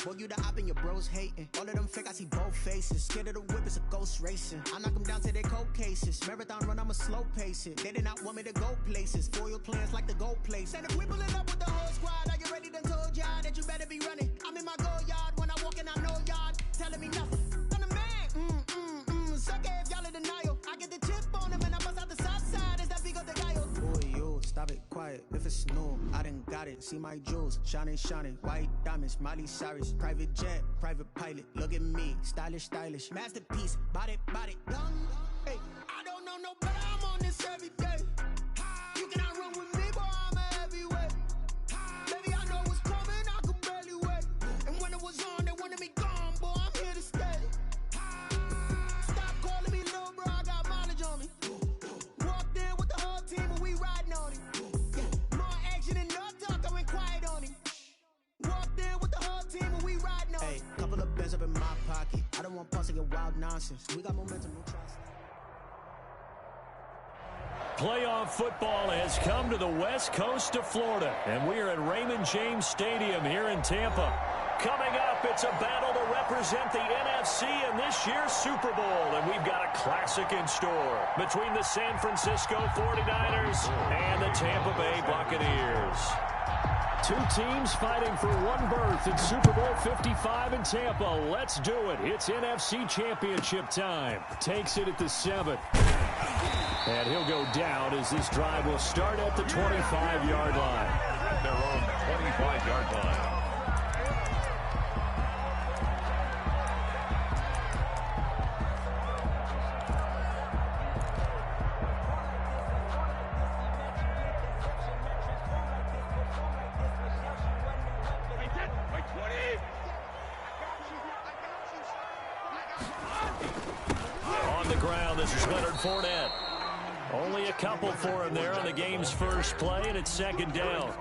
Boy, you the op and your bros hating. All of them fake, I see both faces. Scared of the whip, it's a ghost racing. I knock them down to their cold cases. Marathon run, I'ma slow pace it. They did not want me to go places. Foil plans like the gold place. And if we pulling up with the whole squad, are you ready? Done told y'all that you better be running. I'm in my go yard. When I walk in, I know y'all telling me nothing. I'm the man. Suck it if y'all in denial. I get the chip on him and I bust out the south side. Is that Vigo de Gallo? Boy, yo, stop it, quiet. If it's new, I done got it. See my jewels, shining, shining. White diamonds, Miley Cyrus. Private jet, private pilot. Look at me, stylish, stylish. Masterpiece, body, done. Hey, I don't know no better. I'm on this every day. You cannot run with me, boy, I'm a heavyweight. Baby, I know what's coming, I could barely wait. And when it was on, they wanted me gone, boy, I'm here to stay. Stop calling me little bro, I got mileage on me. Walked in with the whole team and we riding on him. Yeah, more action and no talk, I went quiet on him. Walked in with the whole team and we riding on him. Hey, couple of bands up in my pocket. I don't want pause to get wild nonsense. We got momentum, no trust. Playoff football has come to the west coast of Florida, and we are at Raymond James Stadium here in Tampa. Coming up, it's a battle to represent the NFC in this year's Super Bowl, and we've got a classic in store between the San Francisco 49ers and the Tampa Bay Buccaneers. Two teams fighting for one berth in Super Bowl 55 in Tampa. Let's do it. It's NFC Championship time. Takes it at the 7. And he'll go down as this drive will start at the 25-yard line. At their own 25-yard line. On the ground, this is Leonard Fournette. Only a couple for him there on the game's first play, and it's second down.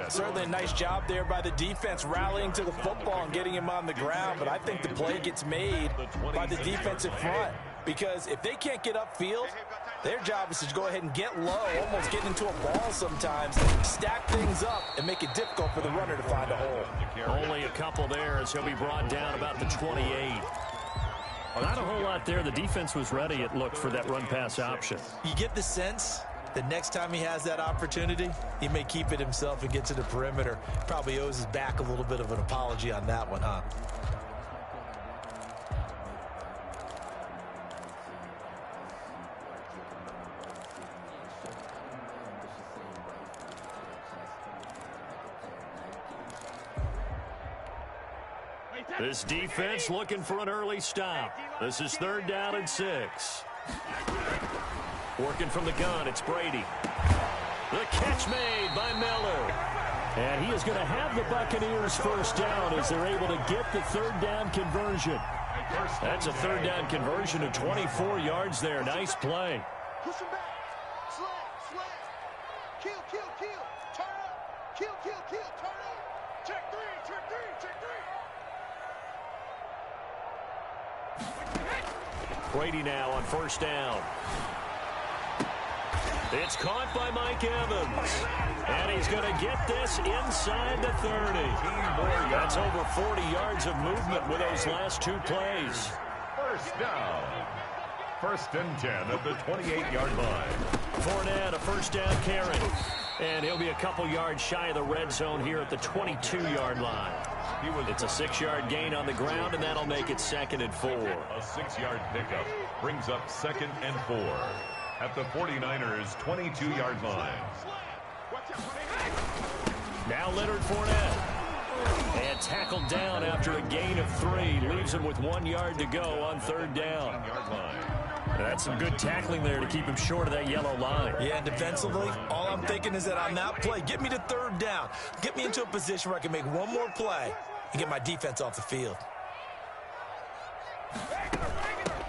Certainly a nice job there by the defense rallying to the football and getting him on the ground, but I think the play gets made by the defensive front because if they can't get upfield, their job is to go ahead and get low, almost get into a ball sometimes, stack things up, and make it difficult for the runner to find a hole. Only a couple there as he'll be brought down about the 28. Not a whole lot there. The defense was ready, it looked, for that run-pass option. You get the sense that next time he has that opportunity, he may keep it himself and get to the perimeter. Probably owes his back a little bit of an apology on that one, huh? This defense looking for an early stop. This is 3rd down and 6. Working from the gun, it's Brady. The catch made by Miller. And he is going to have the Buccaneers first down as they're able to get the 3rd down conversion. That's a 3rd down conversion of 24 yards there. Nice play. Push him back. Slant. Kill. Turn up. Kill. Turn up. Check 3. Brady now on 1st down. It's caught by Mike Evans. And he's going to get this inside the 30. That's over 40 yards of movement with those last 2 plays. 1st down. 1st and 10 at the 28-yard line. Fournette, a 1st down carry. And he'll be a couple yards shy of the red zone here at the 22-yard line. It's a 6-yard gain on the ground, and that'll make it 2nd and 4. A 6-yard pickup brings up 2nd and 4 at the 49ers' 22-yard line. Now Leonard Fournette. And tackled down after a gain of 3. Leaves him with 1 yard to go on 3rd down. That's some good tackling there to keep him short of that yellow line. Yeah, and defensively, all I'm thinking is that on that play, get me to 3rd down. Get me into a position where I can make one more play and get my defense off the field.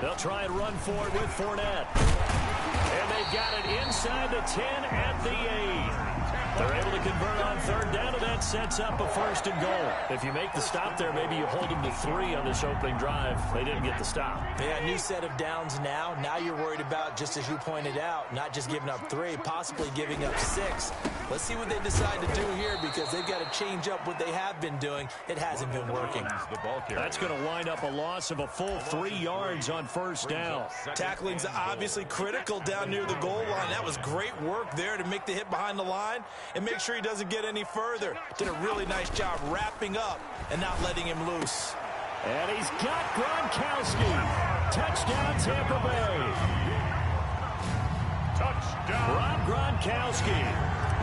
They'll try and run for it with Fournette. And they've got it inside the 10 at the 8. They're able to convert on third down, and that sets up a 1st and goal. If you make the stop there, maybe you hold them to 3 on this opening drive. They didn't get the stop. Yeah, new set of downs now. Now you're worried about, just as you pointed out, not just giving up 3, possibly giving up 6. Let's see what they decide to do here, because they've got to change up what they have been doing. It hasn't been working. That's going to wind up a loss of a full 3 yards on 1st down. Tackling's obviously critical down near the goal line. That was great work there to make the hit behind the line and make sure he doesn't get any further. Did a really nice job wrapping up and not letting him loose. And he's got Gronkowski. Touchdown, Tampa Bay. Touchdown. Rob Gronkowski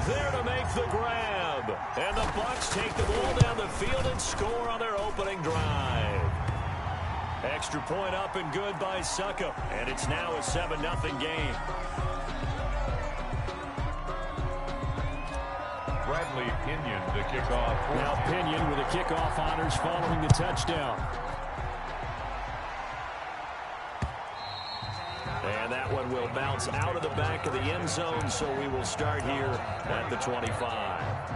there to make the grab. And the Bucs take the ball down the field and score on their opening drive. Extra point up and good by Suckup. And it's now a 7-0 game. Bradley Pinion to kick off. Now Pinion with the kickoff honors following the touchdown. And that one will bounce out of the back of the end zone, so we will start here at the 25.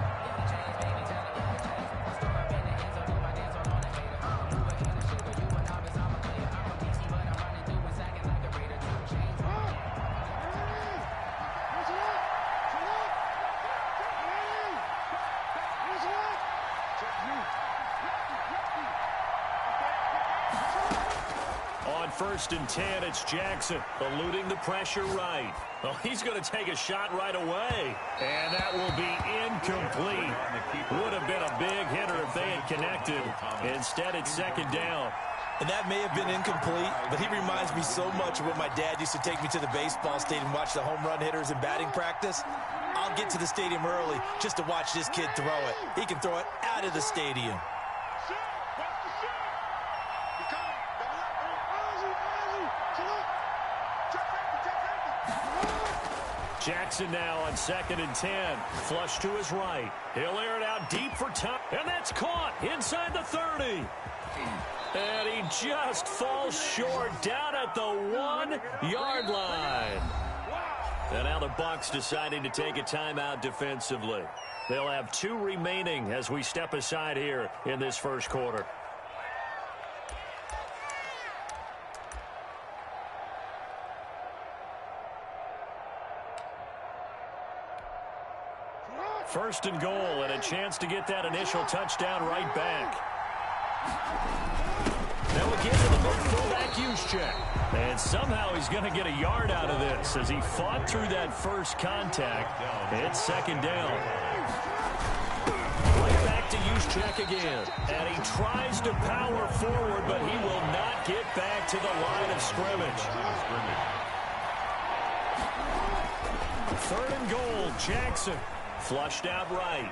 On 1st and 10, it's Jackson eluding the pressure right. Well, he's going to take a shot right away. And that will be incomplete. Would have been a big hitter if they had connected. Instead, it's 2nd down. And that may have been incomplete, but he reminds me so much of when my dad used to take me to the baseball stadium and watch the home run hitters in batting practice. I'll get to the stadium early just to watch this kid throw it. He can throw it out of the stadium. Jackson now on 2nd and 10. Flush to his right. He'll air it out deep for time. And that's caught inside the 30. And he just falls short down at the 1-yard line. And now the Bucs deciding to take a timeout defensively. They'll have 2 remaining as we step aside here in this first quarter. First and goal, and a chance to get that initial touchdown right back. Now again to the fullback use check. And somehow he's going to get a yard out of this as he fought through that first contact. It's 2nd down. Right back to use check again. And he tries to power forward, but he will not get back to the line of scrimmage. 3rd and goal, Jackson. Flushed out right.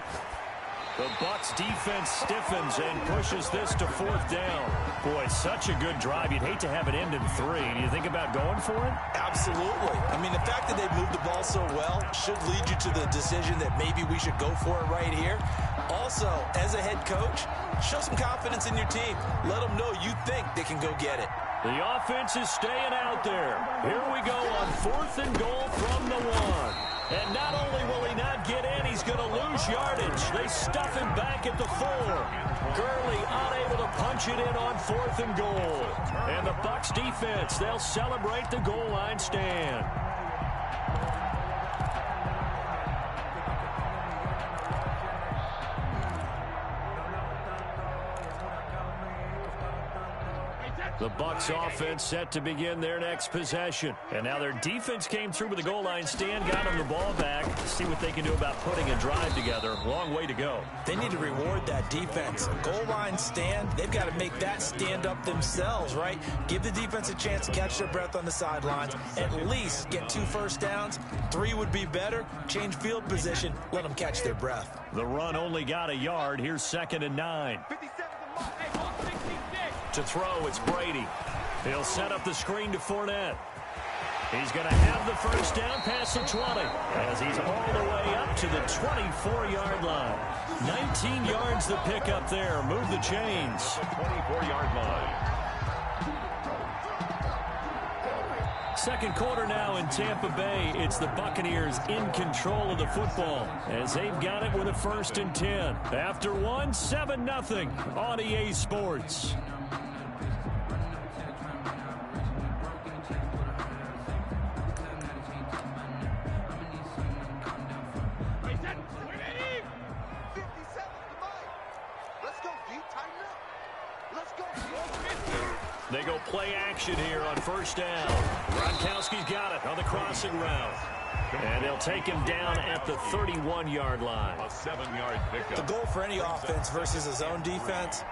The Bucs defense stiffens and pushes this to 4th down. Boy, such a good drive. You'd hate to have it end in 3. Do you think about going for it? Absolutely. I mean, the fact that they've moved the ball so well should lead you to the decision that maybe we should go for it right here. Also, as a head coach, show some confidence in your team. Let them know you think they can go get it. The offense is staying out there. Here we go on 4th and goal from the 1. And not only will he not get in, he's going to lose yardage. They stuff him back at the 4. Gurley unable to punch it in on 4th and goal. And the Bucs defense, they'll celebrate the goal line stand. The Bucs offense set to begin their next possession. And now their defense came through with the goal line stand, got them the ball back. See what they can do about putting a drive together. Long way to go. They need to reward that defense. Goal line stand, they've got to make that stand up themselves, right? Give the defense a chance to catch their breath on the sidelines. At least get 2 first downs. 3 would be better. Change field position. Let them catch their breath. The run only got a yard. Here's 2nd and 9. To throw, it's Brady. He'll set up the screen to Fournette. He's going to have the first down past the 20 as he's all the way up to the 24-yard line. 19 yards the pickup there. Move the chains. 24-yard line. Second quarter now in Tampa Bay. It's the Buccaneers in control of the football as they've got it with a 1st and 10. After one, 7-0 on EA Sports. They go play action here on 1st down. Gronkowski's got it on the crossing route. And they'll take him down at the 31-yard line. A 7-yard pickup. The goal for any offense versus a zone defense,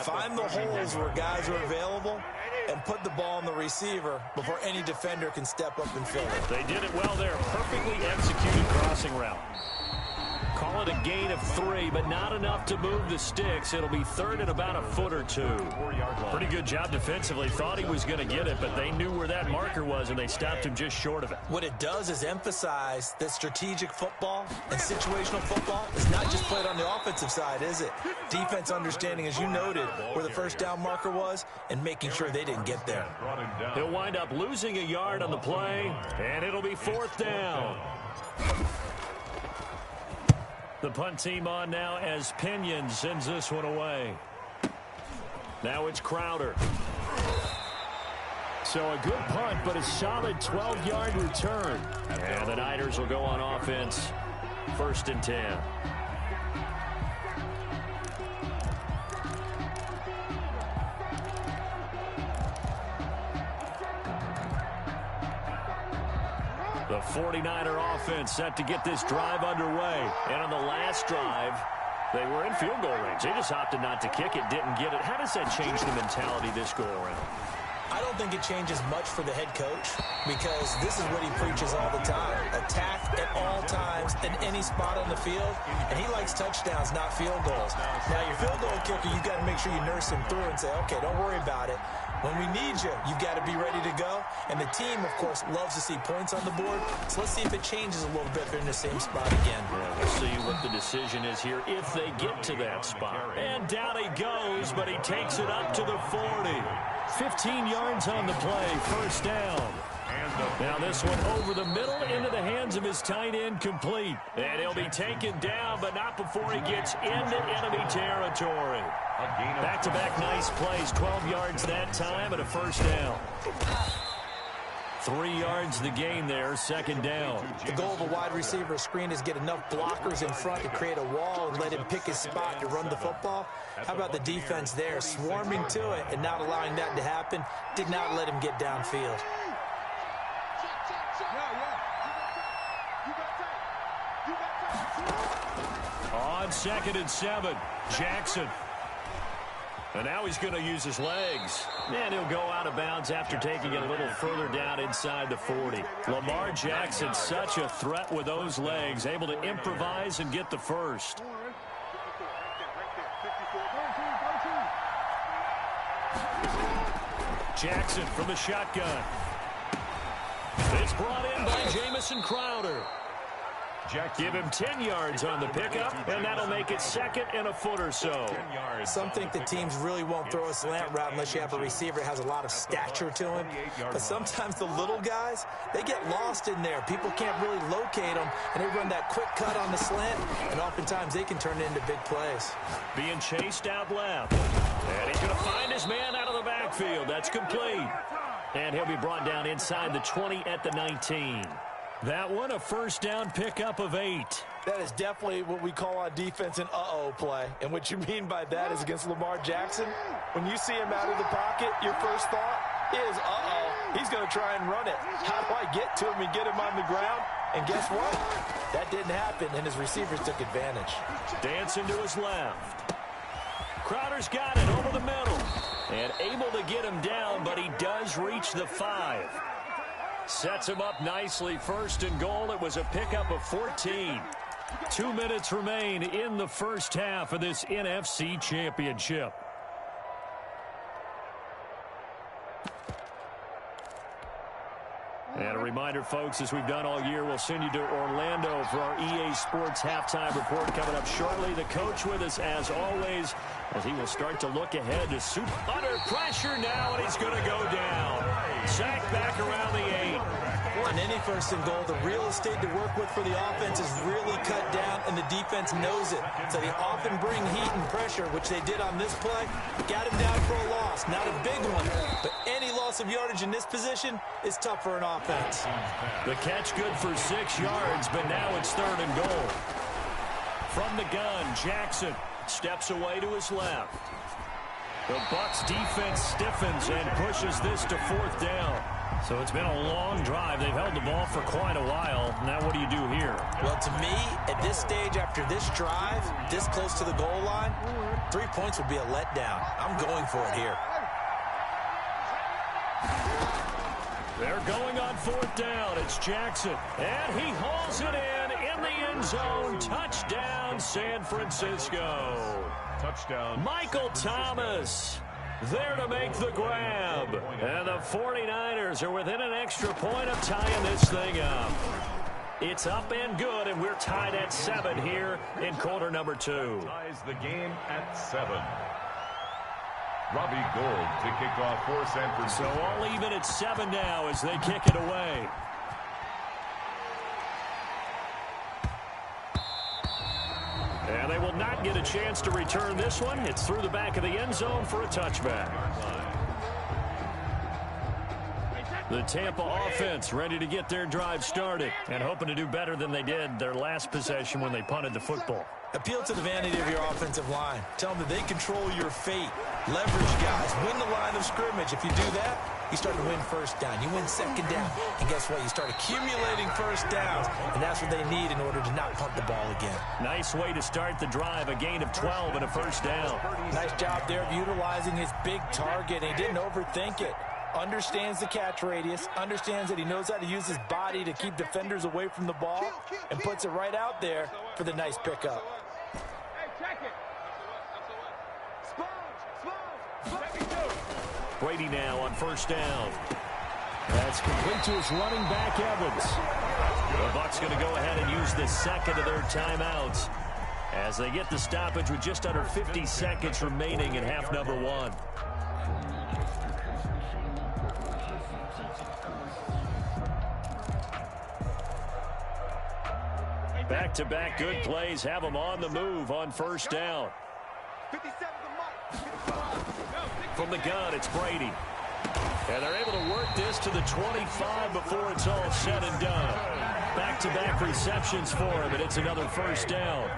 find the holes where guys are available and put the ball on the receiver before any defender can step up and fill it. They did it well there. Perfectly executed crossing route. Call it a gain of 3, but not enough to move the sticks. It'll be 3rd and about a foot or 2. Pretty good job defensively. Thought he was going to get it, but they knew where that marker was, and they stopped him just short of it. What it does is emphasize that strategic football and situational football is not just played on the offensive side, is it? Defense understanding, as you noted, where the 1st down marker was and making sure they didn't get there. He'll wind up losing a yard on the play, and it'll be 4th down. The punt team on now as Pinion sends this one away. Now it's Crowder. So a good punt, but a solid 12-yard return. And the Niners will go on offense. 1st and 10. The 49er offense set to get this drive underway. And on the last drive, they were in field goal range. They just opted not to kick it, didn't get it. How does that change the mentality this go around? I don't think it changes much for the head coach because this is what he preaches all the time. Attack at all times in any spot on the field, and he likes touchdowns, not field goals. Now, your field goal kicker, you've got to make sure you nurse him through and say, okay, don't worry about it. When we need you, you've got to be ready to go. And the team, of course, loves to see points on the board. So let's see if it changes a little bit if they're in the same spot again. Yeah, we'll see what the decision is here if they get to that spot. And down he goes, but he takes it up to the 40. 15 yards on the play, 1st down. Now this one over the middle into the hands of his tight end, complete. And he'll be taken down, but not before he gets into enemy territory. Back-to-back nice plays, 12 yards that time and a 1st down. 3 yards the gain there, 2nd down. The goal of a wide receiver screen is get enough blockers in front to create a wall and let him pick his spot to run the football. How about the defense there, swarming to it and not allowing that to happen? Did not let him get downfield. On 2nd and 7, Jackson. And now he's going to use his legs. And he'll go out of bounds after taking it a little further down inside the 40. Lamar Jackson, such a threat with those legs, able to improvise and get the 1st. Jackson from the shotgun. It's brought in by Jamison Crowder. Give him 10 yards on the pickup, and that'll make it 2nd and a foot or so. Some think the teams really won't throw a slant route unless you have a receiver that has a lot of stature to him. But sometimes the little guys, they get lost in there. People can't really locate them, and they run that quick cut on the slant, and oftentimes they can turn it into big plays. Being chased out left. And he's going to find his man out of the backfield. That's complete. And he'll be brought down inside the 20 at the 19. That one, a 1st down pickup of 8. That is definitely what we call on defense an uh-oh play. And what you mean by that is against Lamar Jackson, when you see him out of the pocket, your first thought is, uh-oh, he's going to try and run it. How do I get to him and get him on the ground? And guess what? That didn't happen, and his receivers took advantage. Dancing to his left. Crowder's got it over the middle. And able to get him down, but he does reach the 5. Sets him up nicely, 1st and goal. It was a pickup of 14. 2 minutes remain in the 1st half of this NFC Championship. And a reminder, folks, as we've done all year, we'll send you to Orlando for our EA Sports halftime report coming up shortly. The coach with us, as always, as he will start to look ahead to under pressure now, and he's going to go down. Sacked back around the 8. On any first and goal, the real estate to work with for the offense is really cut down, and the defense knows it. So they often bring heat and pressure, which they did on this play. Got him down for a loss. Not a big one, but any loss of yardage in this position is tough for an offense. The catch good for 6 yards, but now it's 3rd and goal. From the gun, Jackson steps away to his left. The Bucs defense stiffens and pushes this to 4th down. So it's been a long drive. They've held the ball for quite a while. Now what do you do here? Well, to me, at this stage, after this drive, this close to the goal line, 3 points would be a letdown. I'm going for it here. They're going on 4th down. It's Jackson. And he hauls it in the end zone. Touchdown, San Francisco. Touchdown. Michael Thomas there to make the grab. And the 49ers are within an extra point of tying this thing up. It's up and good, and we're tied at 7 here in quarter number 2. Ties the game at 7. Robbie Gould to kick off for San Francisco. So all even at 7 now as they kick it away. And they will not get a chance to return this one. It's through the back of the end zone for a touchback. The Tampa offense ready to get their drive started and hoping to do better than they did their last possession when they punted the football. Appeal to the vanity of your offensive line. Tell them that they control your fate. Leverage guys. Win the line of scrimmage. If you do that, you start to win first down. You win second down. And guess what? You start accumulating first downs. And that's what they need in order to not punt the ball again. Nice way to start the drive. A gain of 12 and a first down. Nice job there of utilizing his big target. And he didn't overthink it. Understands the catch radius. Understands that he knows how to use his body to keep defenders away from the ball. And puts it right out there for the nice pickup. Brady now on first down. That's complete to his running back, Evans. The Bucs going to go ahead and use the second of their timeouts as they get the stoppage with just under 50 seconds remaining in half number 1. Back-to-back good plays have them on the move on first down. From the gun, it's Brady. And they're able to work this to the 25 before it's all said and done. Back-to-back receptions for him, and it's another first down.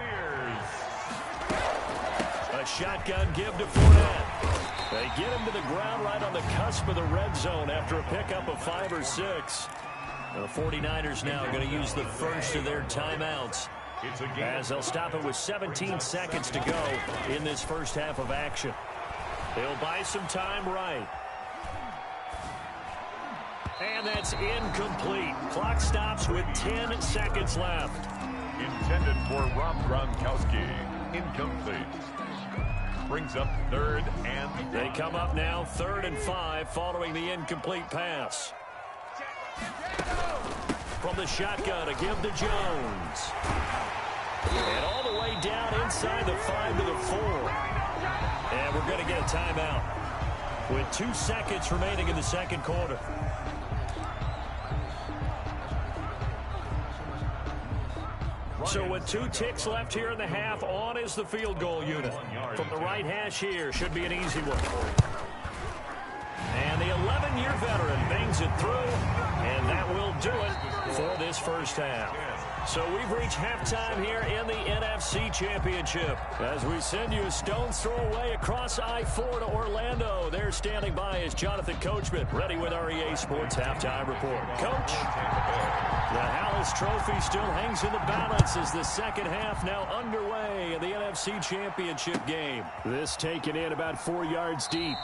A shotgun give to Fournette. They get him to the ground right on the cusp of the red zone after a pickup of 5 or 6. The 49ers now going to use the first of their timeouts as they'll stop it with 17 seconds to go in this first half of action. They'll buy some time right. And that's incomplete. Clock stops with 10 seconds left. Intended for Rob Gronkowski. Incomplete. Brings up 3rd and... They come up now 3rd and 5 following the incomplete pass. From the shotgun, a give to Jones. And all the way down inside the 5 to the 4. And we're going to get a timeout with 2 seconds remaining in the second quarter. So with 2 ticks left here in the half, on is the field goal unit. From the right hash here, should be an easy one. And the 11-year veteran bangs it through, and that will do it for this first half. So we've reached halftime here in the NFC Championship as we send you a stone's throw away across I-4 to Orlando. There standing by is Jonathan Coachman, ready with our EA Sports halftime report. Coach, the Hallis Trophy still hangs in the balance as the second half now underway in the NFC Championship game. This taken in about 4 yards deep.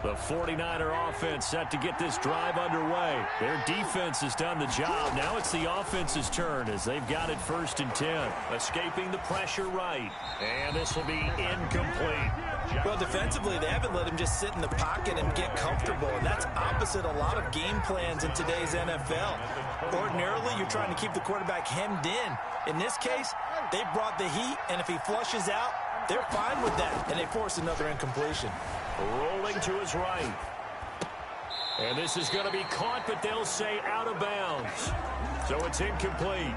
The 49er offense set to get this drive underway. Their defense has done the job. Now it's the offense's turn as they've got it 1st and 10. Escaping the pressure right. And this will be incomplete. Well, defensively, they haven't let him just sit in the pocket and get comfortable, and that's opposite a lot of game plans in today's NFL. Ordinarily, you're trying to keep the quarterback hemmed in. In this case, they brought the heat, and if he flushes out, they're fine with that, and they force another incompletion. Rolling to his right. And this is going to be caught, but they'll say out of bounds. So it's incomplete.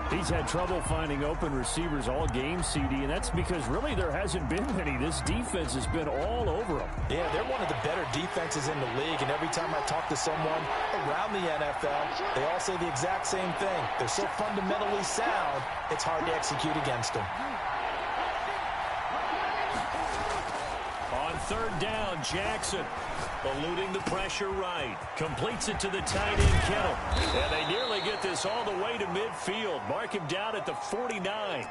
He's had trouble finding open receivers all game, CD, and that's because really there hasn't been many. This defense has been all over him. Yeah, they're one of the better defenses in the league, and every time I talk to someone around the NFL, they all say the exact same thing. They're so fundamentally sound, it's hard to execute against them. On 3rd down, Jackson eluding the pressure right. Completes it to the tight end, Kittle. And they nearly get this all the way to midfield. Mark him down at the 49.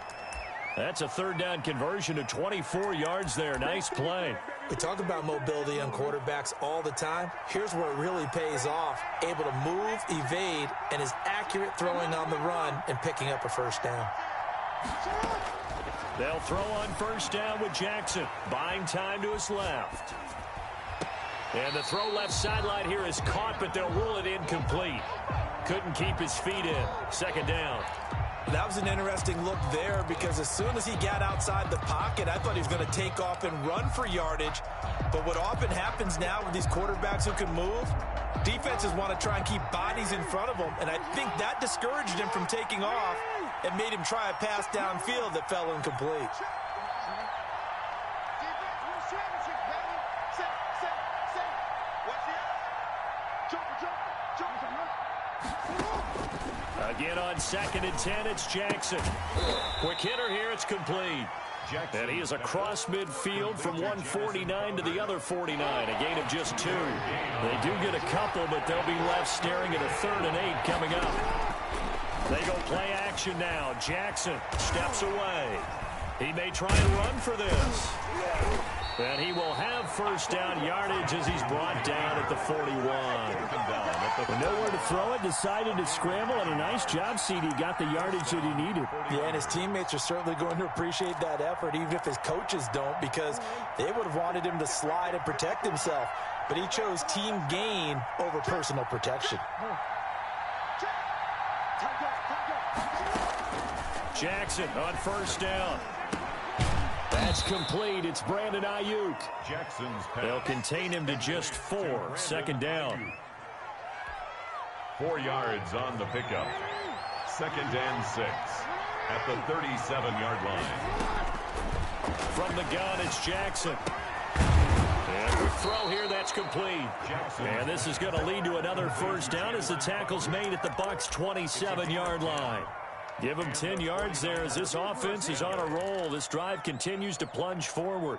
That's a 3rd down conversion of 24 yards there. Nice play. We talk about mobility on quarterbacks all the time. Here's where it really pays off. Able to move, evade, and is accurate throwing on the run and picking up a 1st down. They'll throw on 1st down with Jackson. Buying time to his left. And the throw left sideline here is caught, but they'll rule it incomplete. Couldn't keep his feet in. 2nd down. That was an interesting look there because as soon as he got outside the pocket, I thought he was going to take off and run for yardage. But what often happens now with these quarterbacks who can move, defenses want to try and keep bodies in front of them. And I think that discouraged him from taking off and made him try a pass downfield that fell incomplete. Again on 2nd and 10, it's Jackson. Quick hitter here, it's complete. And he is across midfield from 149 to the other 49, a gain of just 2. They do get a couple, but they'll be left staring at a 3rd and 8 coming up. They go play action now. Jackson steps away. He may try and run for this. And he will have 1st down yardage as he's brought down at the 41. With nowhere to throw it, decided to scramble, and a nice job, CD. Got the yardage that he needed. Yeah, and his teammates are certainly going to appreciate that effort, even if his coaches don't, because they would have wanted him to slide and protect himself. But he chose team gain over personal protection. Jackson on 1st down. That's complete. It's Brandon Ayuk. They'll contain him to just 4. 2nd down. 4 yards on the pickup. 2nd and 6 at the 37-yard line. From the gun, it's Jackson. And the throw here, that's complete. And this is going to lead to another 1st down as the tackle's made at the Bucs' 27-yard line. Give him 10 yards there as this offense is on a roll. This drive continues to plunge forward.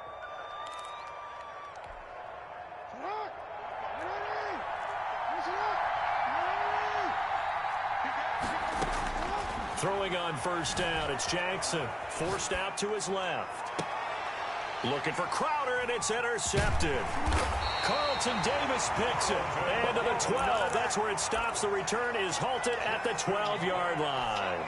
Throwing on 1st down, it's Jackson. Forced out to his left. Looking for Crowder, and it's intercepted. Carlton Davis picks it. And to the 12, that's where it stops. The return is halted at the 12-yard line.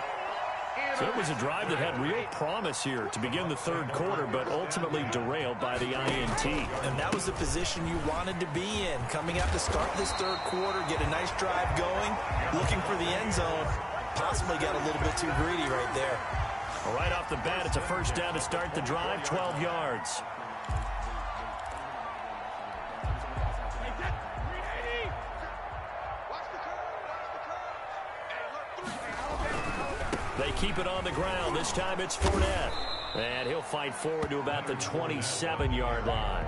So it was a drive that had real promise here to begin the 3rd quarter, but ultimately derailed by the INT. And that was the position you wanted to be in. Coming out to start this 3rd quarter, get a nice drive going, looking for the end zone. Possibly got a little bit too greedy right there. Well, right off the bat, it's a 1st down to start the drive, 12 yards. They keep it on the ground. This time it's Fournette. And he'll fight forward to about the 27-yard line.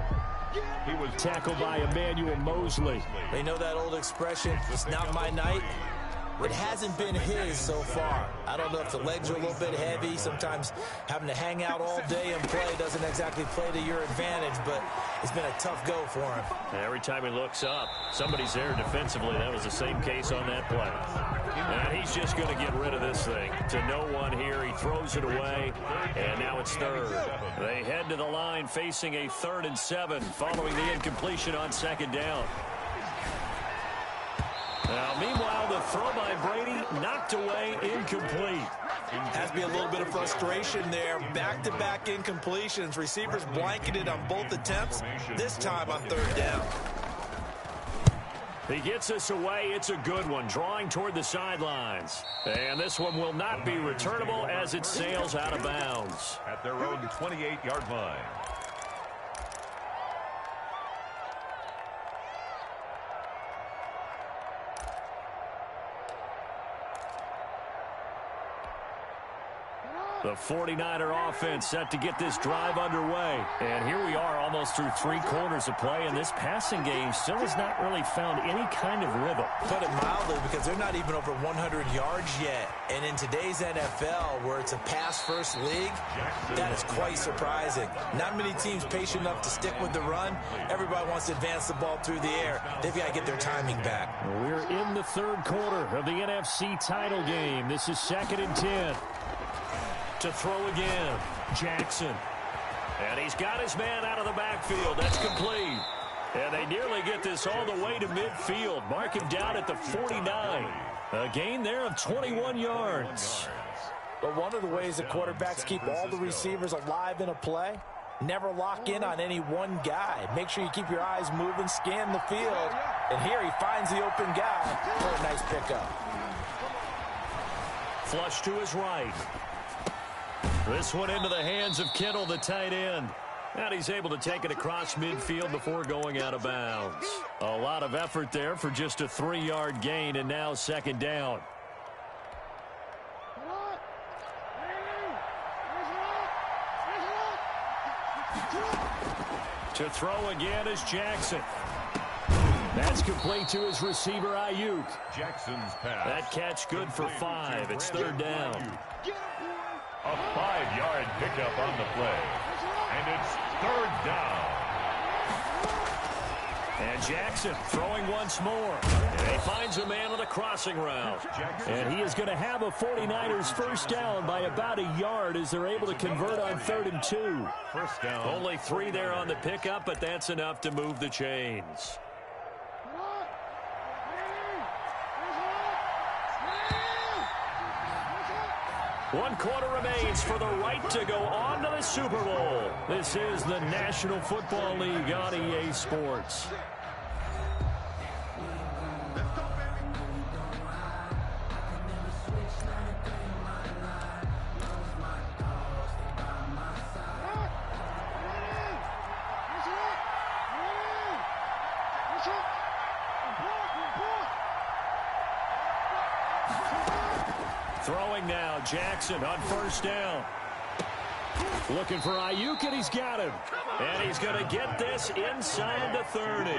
He was tackled by Emmanuel Mosley. They know that old expression, it's not my night. It hasn't been his so far. I don't know if the legs are a little bit heavy. Sometimes having to hang out all day and play doesn't exactly play to your advantage, but it's been a tough go for him. Every time he looks up, somebody's there defensively. That was the same case on that play. And he's just going to get rid of this thing. To no one here, he throws it away, and now it's third. They head to the line facing a 3rd and 7 following the incompletion on 2nd down. Now, meanwhile, the throw by Brady knocked away, incomplete. Has to be a little bit of frustration there. Back-to-back incompletions. Receivers blanketed on both attempts, this time on 3rd down. He gets this away. It's a good one, drawing toward the sidelines. And this one will not be returnable as it sails out of bounds. At their own 28-yard line. The 49er offense set to get this drive underway. And here we are almost through 3 quarters of play, and this passing game still has not really found any kind of rhythm. Put it mildly, because they're not even over 100 yards yet. And in today's NFL, where it's a pass-first league, that is quite surprising. Not many teams patient enough to stick with the run. Everybody wants to advance the ball through the air. They've got to get their timing back. We're in the 3rd quarter of the NFC title game. This is 2nd and 10. To throw again, Jackson. And he's got his man out of the backfield. That's complete. And they nearly get this all the way to midfield. Mark him down at the 49. A gain there of 21 yards. But one of the ways that quarterbacks keep all the receivers alive in a play, never lock in on any one guy. Make sure you keep your eyes moving, scan the field. And here he finds the open guy for a nice pickup. Flush to his right. This one into the hands of Kittle, the tight end. And he's able to take it across midfield before going out of bounds. A lot of effort there for just a 3-yard gain, and now 2nd down. To throw again is Jackson. That's complete to his receiver, Ayuk. Jackson's pass. That catch good for 5. It's 3rd down. A 5-yard pickup on the play. And it's 3rd down. And Jackson throwing once more. And he finds a man on the crossing route. And he is going to have a 49ers first down by about a yard as they're able to convert on 3rd and 2. First down. Only 3 there on the pickup, but that's enough to move the chains. 1 quarter remains for the right to go on to the Super Bowl. This is the National Football League on EA Sports. Throwing now, Jackson on first down. Looking for Ayuk, and he's got him. And he's going to get this inside the 30.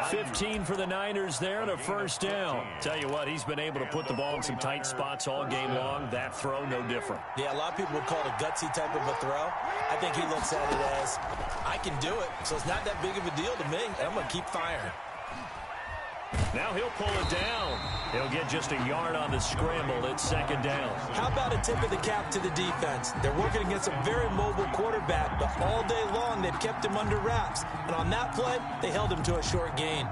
15 for the Niners there and a first down. Tell you what, he's been able to put the ball in some tight spots all game long. That throw, no different. Yeah, a lot of people would call it a gutsy type of a throw. I think he looks at it as, I can do it, so it's not that big of a deal to me, and I'm going to keep firing. Now he'll pull it down. He'll get just a yard on the scramble. It's second down. How about a tip of the cap to the defense? They're working against a very mobile quarterback, but all day long they've kept him under wraps. And on that play, they held him to a short gain.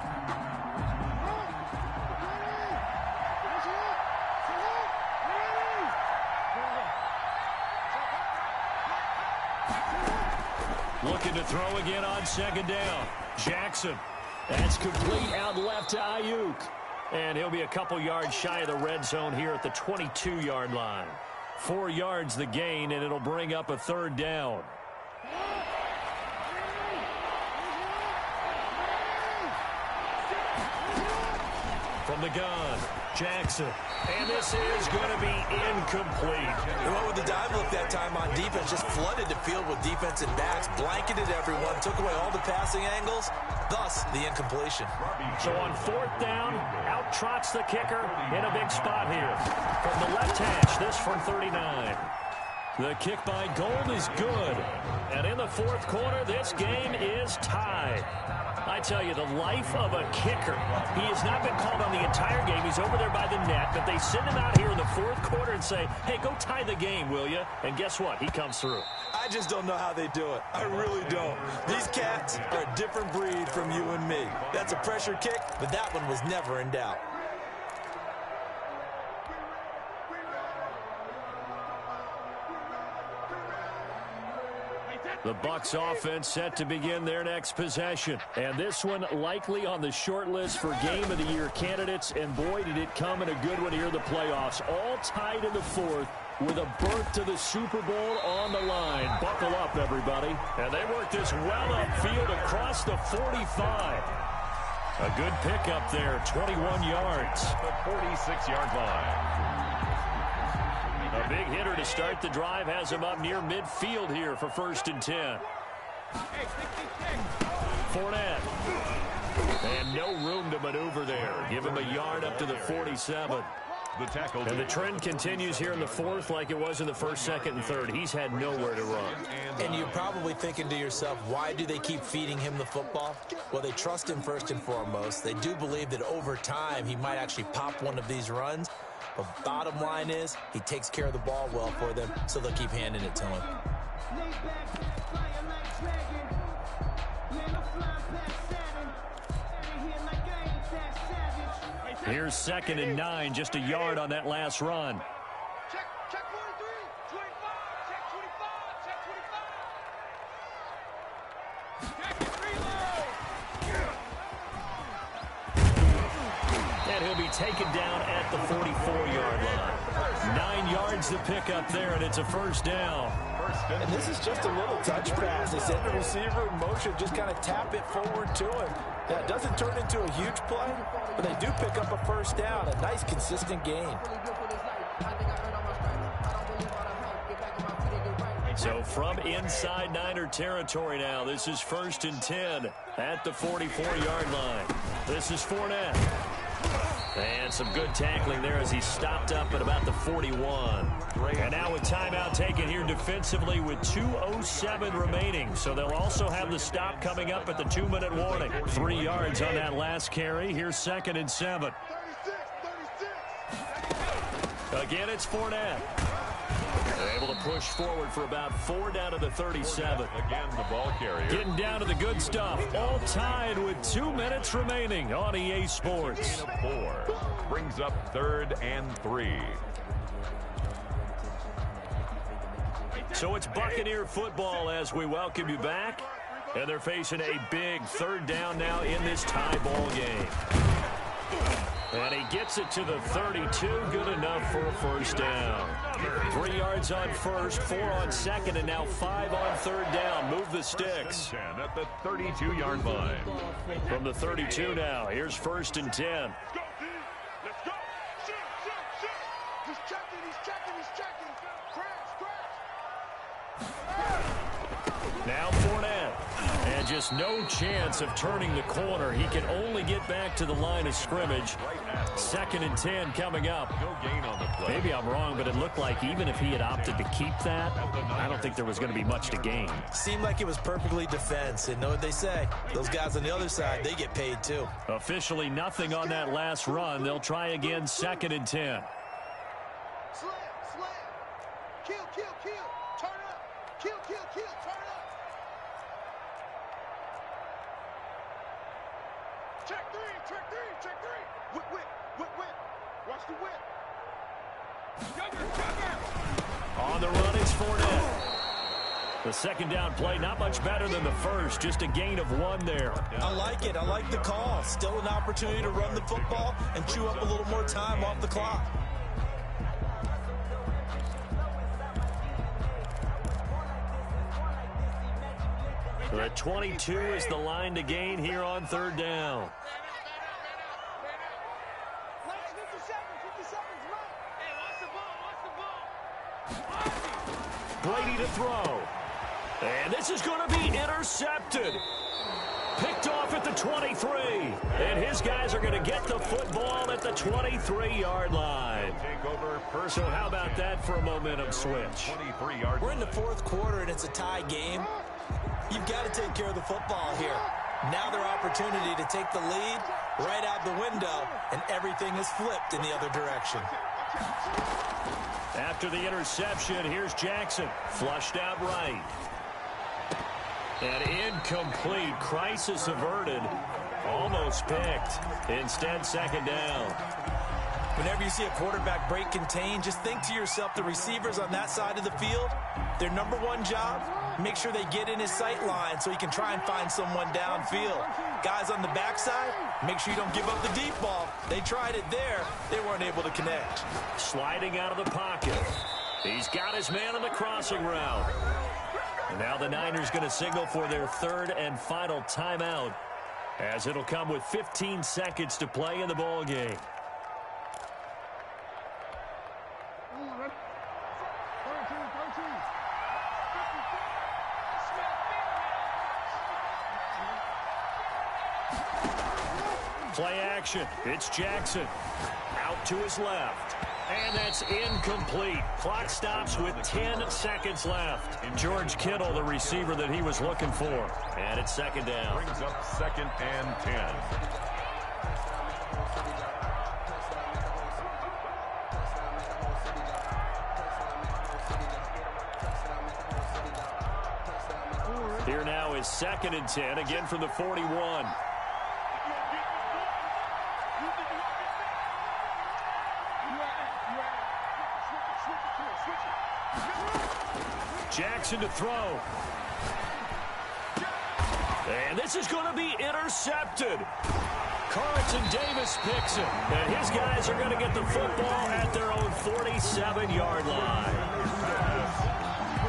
Looking to throw again on second down. Jackson. That's complete out left to Ayuk. And he'll be a couple yards shy of the red zone here at the 22-yard line. 4 yards the gain, and it'll bring up a third down. From the gun, Jackson. And this is going to be incomplete. They went with the dive look that time on defense, just flooded the field with defensive backs, blanketed everyone, took away all the passing angles, thus the incompletion. So on 4th down, out trots the kicker in a big spot here. From the left hash, this from 39. The kick by Gold is good. And in the 4th quarter, this game is tied. I tell you, the life of a kicker. He has not been called on the entire game. He's over there by the net, but they send him out here in the 4th quarter and say, hey, go tie the game, will you? And guess what? He comes through. I just don't know how they do it. I really don't. These cats are a different breed from you and me. That's a pressure kick, but that one was never in doubt. The Bucs offense set to begin their next possession. And this one likely on the short list for Game of the Year candidates. And boy, did it come in a good one here in the playoffs. All tied in the 4th with a berth to the Super Bowl on the line. Buckle up, everybody. And they work this well upfield across the 45. A good pickup there, 21 yards. The 46-yard line. A big hitter to start the drive has him up near midfield here for 1st and 10. Fournette. And no room to maneuver there. Give him a yard up to the 47. The tackle. And the trend continues here in the 4th like it was in the 1st, 2nd, and 3rd. He's had nowhere to run. And you're probably thinking to yourself, why do they keep feeding him the football? Well, they trust him first and foremost. They do believe that over time he might actually pop one of these runs. But bottom line is, he takes care of the ball well for them, so they'll keep handing it to him. Here's 2nd and 9, just a yard on that last run. Check 43, 25, check 25, check 25. And he'll be taken down at the 44-yard line. 9 yards to pick up there, and it's a 1st down. And this is just a little touch pass. They send the receiver in motion, just kind of tap it forward to him. Now, it doesn't turn into a huge play, but they do pick up a 1st down. A nice, consistent gain. So from inside Niner territory now, this is 1st and 10 at the 44-yard line. This is Fournette. And some good tackling there as he stopped up at about the 41. And now with timeout taken here defensively with 2:07 remaining. So they'll also have the stop coming up at the 2-minute warning. 3 yards on that last carry. Here's 2nd and 7. 36. Again, it's Fournette. They're able to push forward for about 4 down to the 37. Again, the ball carrier. Getting down to the good stuff. All tied with 2 minutes remaining on EA Sports. 4 brings up 3rd and 3. So it's Buccaneer football as we welcome you back. And they're facing a big 3rd down now in this tie ball game. And he gets it to the 32. Good enough for a 1st down. 3 yards on 1st, 4 on 2nd, and now 5 on 3rd down. Move the sticks. 10 at the 32-yard line. From the 32 now, here's 1st and 10. Let's go. Shoot. He's checking. Crash. Now Fournette. And just no chance of turning the corner. He can only get back to the line of scrimmage. 2nd and 10 coming up. No gain on the play. Maybe I'm wrong, but it looked like even if he had opted to keep that, I don't think there was going to be much to gain. Seemed like it was perfectly defense. And know what they say? Those guys on the other side, they get paid too. Officially nothing on that last run. They'll try again 2nd and 10. Slam. Kill. Turn up. Kill. Turn up. Check three. Whip. Watch the whip. On the run, it's Fournette. The 2nd down play, not much better than the 1st. Just a gain of 1 there. I like it. I like the call. Still an opportunity to run the football and chew up a little more time off the clock. The 22 is the line to gain here on 3rd down. seconds, run. Hey, watch the ball. Brady to throw. And this is going to be intercepted. Picked off at the 23. And his guys are going to get the football at the 23-yard line. So how about that for a momentum switch? We're in the fourth quarter, and it's a tie game. You've got to take care of the football here. Now their opportunity to take the lead right out the window, and everything is flipped in the other direction. After the interception, here's Jackson. Flushed out right. And incomplete. Crisis averted. Almost picked. Instead, second down. Whenever you see a quarterback break contain, just think to yourself, the receivers on that side of the field, their number one job, make sure they get in his sight line so he can try and find someone downfield. Guys on the backside, make sure you don't give up the deep ball. They tried it there. They weren't able to connect. Sliding out of the pocket. He's got his man on the crossing route. And now the Niners going to signal for their third and final timeout, as it'll come with 15 seconds to play in the ball game. Play action. It's Jackson. Out to his left. And that's incomplete. Clock stops with 10 seconds left. George Kittle, the receiver that he was looking for. And it's second down. Brings up second and 10. Here now is second and 10, again from the 41. Jackson to throw. And this is going to be intercepted. Carlton Davis picks it. And his guys are going to get the football at their own 47-yard line.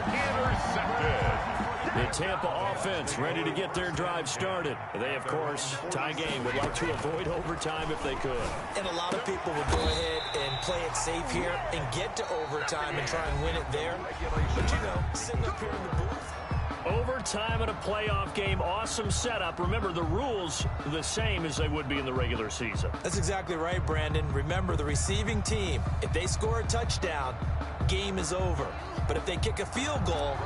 Intercepted. The Tampa offense ready to get their drive started. They, of course, tie game, would like to avoid overtime if they could. And a lot of people would go ahead and play it safe here and get to overtime and try and win it there. But, you know, sitting up here in the booth. Overtime in a playoff game, awesome setup. Remember, the rules are the same as they would be in the regular season. That's exactly right, Brandon. Remember, the receiving team, if they score a touchdown, game is over. But if they kick a field goal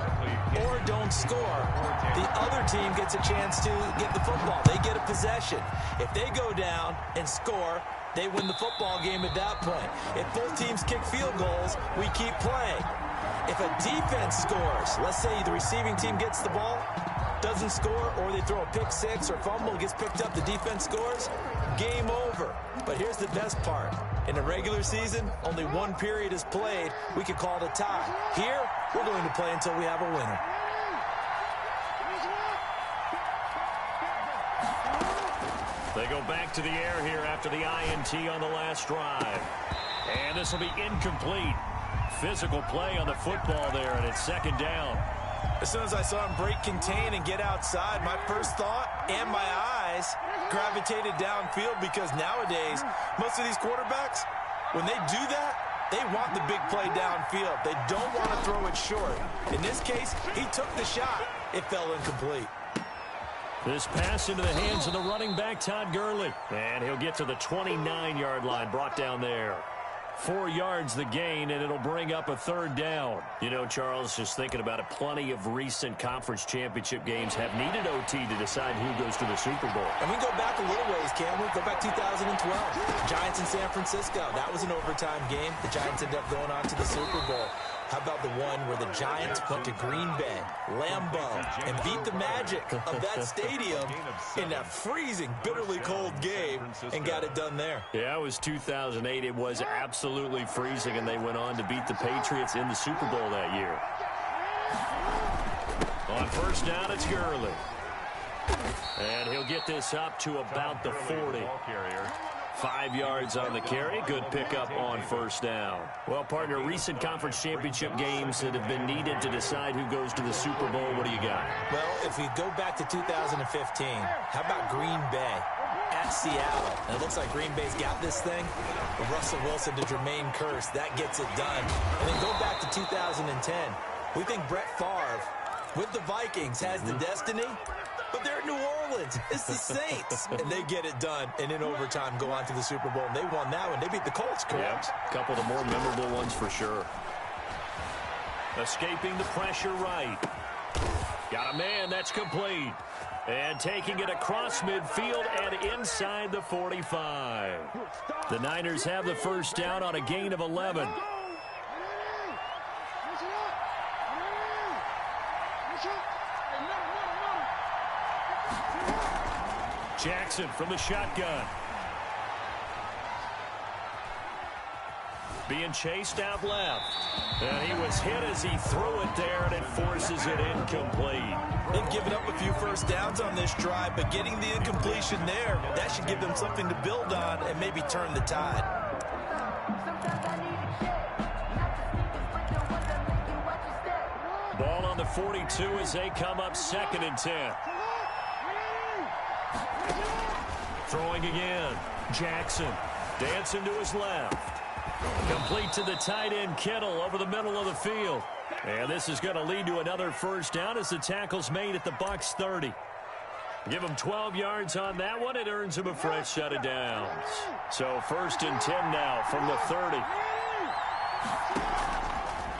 or don't score, the other team gets a chance to get the football. They get a possession. If they go down and score, they win the football game at that point. If both teams kick field goals, we keep playing. If a defense scores, let's say the receiving team gets the ball, doesn't score, or they throw a pick six or fumble, gets picked up, the defense scores, game over. But here's the best part. In the regular season, only one period is played. We could call it a tie. Here, we're going to play until we have a winner. They go back to the air here after the INT on the last drive. And this will be incomplete. Physical play on the football there, and it's second down. As soon as I saw him break contain and get outside, my first thought and my eyes gravitated downfield, because nowadays, most of these quarterbacks, when they do that, they want the big play downfield. They don't want to throw it short. In this case, he took the shot. It fell incomplete. This pass into the hands of the running back, Todd Gurley. And he'll get to the 29-yard line, brought down there. 4 yards the gain, and it'll bring up a third down. You know, Charles, just thinking about it, plenty of recent conference championship games have needed OT to decide who goes to the Super Bowl. And we go back a little ways, can't we? Go back 2012. Giants in San Francisco. That was an overtime game. The Giants ended up going on to the Super Bowl. How about the one where the Giants went to Green Bay, Lambeau, and beat the Magic of that stadium in that freezing, bitterly cold game and got it done there? Yeah, it was 2008. It was absolutely freezing, and they went on to beat the Patriots in the Super Bowl that year. On first down, it's Gurley. And he'll get this up to about the 40. 5 yards on the carry. Good pickup on first down. Well, partner, recent conference championship games that have been needed to decide who goes to the Super Bowl. What do you got? Well, if we go back to 2015, how about Green Bay at Seattle. And it looks like Green Bay's got this thing. But Russell Wilson to Jermaine Kearse, that gets it done. And then go back to 2010. We think Brett Favre, with the Vikings, has the destiny. But they're in New Orleans. It's the Saints. And they get it done. And in overtime, go on to the Super Bowl. And they won that one. They beat the Colts, correct? Yep. A couple of the more memorable ones for sure. Escaping the pressure right. Got a man. That's complete. And taking it across midfield and inside the 45. The Niners have the first down on a gain of 11. Jackson from the shotgun. Being chased out left. And he was hit as he threw it there, and it forces it incomplete. They've given up a few first downs on this drive, but getting the incompletion there, that should give them something to build on and maybe turn the tide. Ball on the 42 as they come up 2nd and 10. Throwing again. Jackson dancing to his left. Complete to the tight end Kittle over the middle of the field. And this is going to lead to another first down as the tackle's made at the Bucs 30. Give him 12 yards on that one. It earns him a fresh set of downs. So 1st and 10 now from the 30.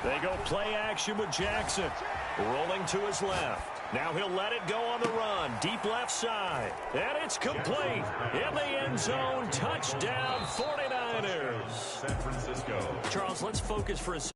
They go play action with Jackson. Rolling to his left. Now he'll let it go on the run. Deep left side. And it's complete. In the end zone. Touchdown 49ers. San Francisco. Charles, let's focus for a second.